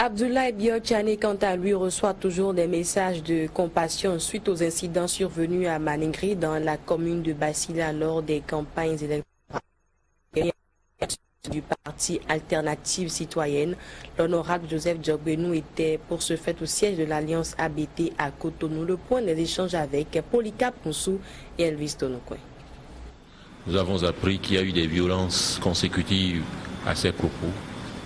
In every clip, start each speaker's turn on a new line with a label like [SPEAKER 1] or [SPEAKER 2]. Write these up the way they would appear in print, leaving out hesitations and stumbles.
[SPEAKER 1] Abdoulaye Biotchane, quant à lui, reçoit toujours des messages de compassion suite aux incidents survenus à Maningri dans la commune de Bassila lors des campagnes électorales du parti Alternative Citoyenne. L'honorable Joseph Djogbenou était pour ce fait au siège de l'Alliance ABT à Cotonou. Le point des échanges avec Polycarpe Moussou et Elvis Tonokwe.
[SPEAKER 2] Nous avons appris qu'il y a eu des violences consécutives à ces propos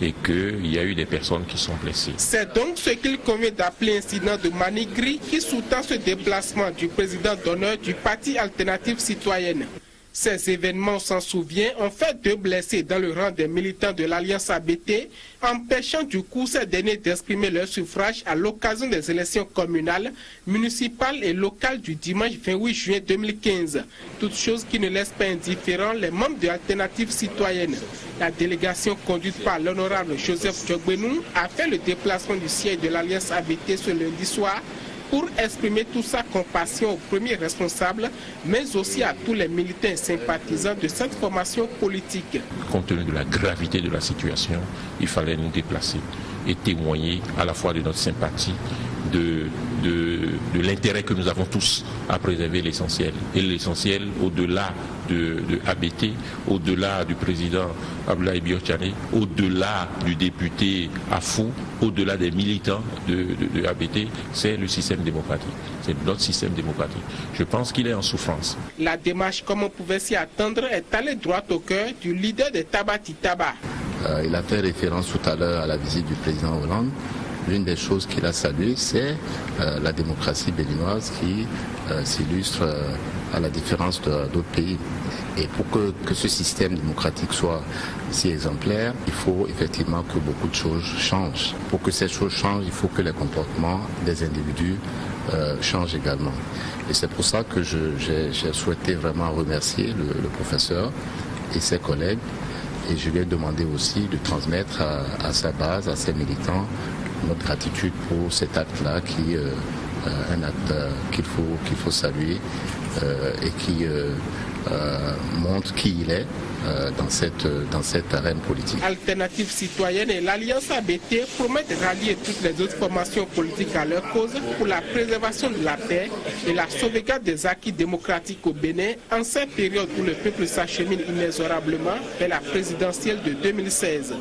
[SPEAKER 2] et qu'il y a eu des personnes qui sont blessées.
[SPEAKER 3] C'est donc ce qu'il convient d'appeler incident de Maningri qui sous-tend ce déplacement du président d'honneur du parti Alternative Citoyenne. Ces événements, on s'en souvient, ont fait 2 blessés dans le rang des militants de l'Alliance ABT, empêchant du coup ces derniers d'exprimer leur suffrage à l'occasion des élections communales, municipales et locales du dimanche 28 juin 2015. Toute chose qui ne laisse pas indifférents les membres de l'Alternative Citoyenne. La délégation conduite par l'honorable Joseph Djogbenou a fait le déplacement du siège de l'Alliance ABT ce lundi soir pour exprimer toute sa compassion aux premiers responsables, mais aussi à tous les militants et sympathisants de cette formation politique.
[SPEAKER 2] Compte tenu de la gravité de la situation, il fallait nous déplacer et témoigner à la fois de notre sympathie, de l'intérêt que nous avons tous à préserver l'essentiel. Et l'essentiel, au-delà de ABT, au-delà du président Abdoulaye Biotchane, au-delà du député Afou, au-delà des militants de ABT, c'est le système démocratique. C'est notre système démocratique. Je pense qu'il est en souffrance.
[SPEAKER 3] La démarche, comme on pouvait s'y attendre, est allée droit au cœur du leader de Tabati Taba.
[SPEAKER 4] Il a fait référence tout à l'heure à la visite du président Hollande. L'une des choses qu'il a saluées, c'est la démocratie béninoise qui s'illustre à la différence d'autres pays. Et pour que ce système démocratique soit si exemplaire, il faut effectivement que beaucoup de choses changent. Pour que ces choses changent, il faut que les comportements des individus changent également. Et c'est pour ça que j'ai souhaité vraiment remercier le professeur et ses collègues. Et je lui ai demandé aussi de transmettre à sa base, à ses militants, notre gratitude pour cet acte-là qui est un acte qu'il faut saluer et qui montre qui il est dans cette arène politique.
[SPEAKER 3] Alternative Citoyenne et l'Alliance ABT promettent de rallier toutes les autres formations politiques à leur cause pour la préservation de la paix et la sauvegarde des acquis démocratiques au Bénin en cette période où le peuple s'achemine inexorablement vers la présidentielle de 2016.